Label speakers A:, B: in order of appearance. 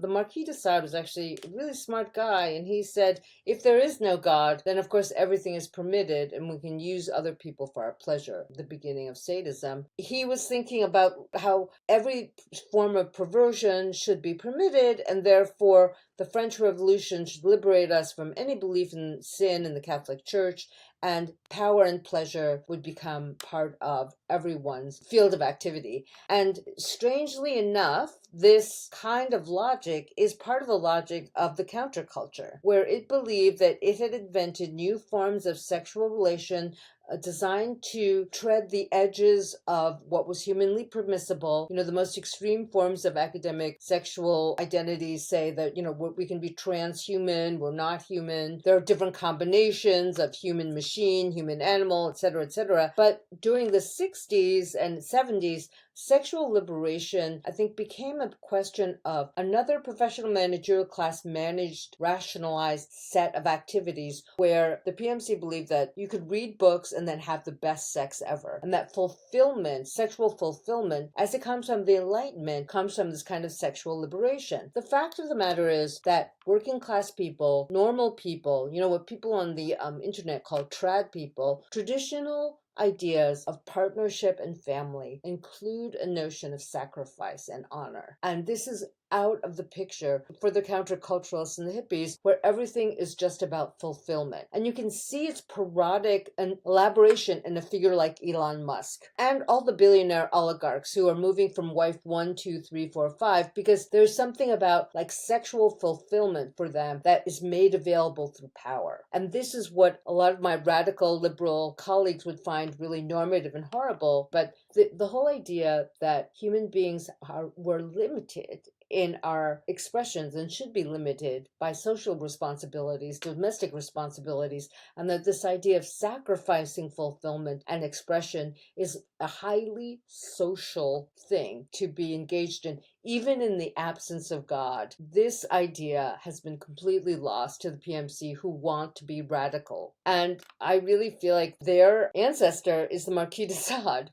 A: The Marquis de Sade was actually a really smart guy, and he said, if there is no God, then of course everything is permitted and we can use other people for our pleasure, the beginning of sadism. He was thinking about how every form of perversion should be permitted, and therefore the French Revolution should liberate us from any belief in sin in the Catholic Church, and power and pleasure would become part of everyone's field of activity. And strangely enough, this kind of logic is part of the logic of the counterculture, where it believed that it had invented new forms of sexual relation designed to tread the edges of what was humanly permissible. The most extreme forms of academic sexual identities say that, we can be transhuman, we're not human. There are different combinations of human machine, human animal, etc., etc. But during the 60s and 70s, sexual liberation, I think, became a question of another professional managerial class managed, rationalized set of activities where the PMC believed that you could read books and then have the best sex ever. And that fulfillment, sexual fulfillment, as it comes from the Enlightenment, comes from this kind of sexual liberation. The fact of the matter is that working class people, normal people, what people on the internet call trad people, traditional ideas of partnership and family include a notion of sacrifice and honor. And this is out of the picture for the counterculturalists and the hippies, where everything is just about fulfillment. And you can see its parodic and elaboration in a figure like Elon Musk and all the billionaire oligarchs who are moving from wife 1, 2, 3, 4, 5, because there's something about like sexual fulfillment for them that is made available through power. And this is what a lot of my radical liberal colleagues would find really normative and horrible. But the whole idea that human beings were limited in our expressions and should be limited by social responsibilities, domestic responsibilities, and that this idea of sacrificing fulfillment and expression is a highly social thing to be engaged in, even in the absence of God. This idea has been completely lost to the PMC, who want to be radical. And I really feel like their ancestor is the Marquis de Sade.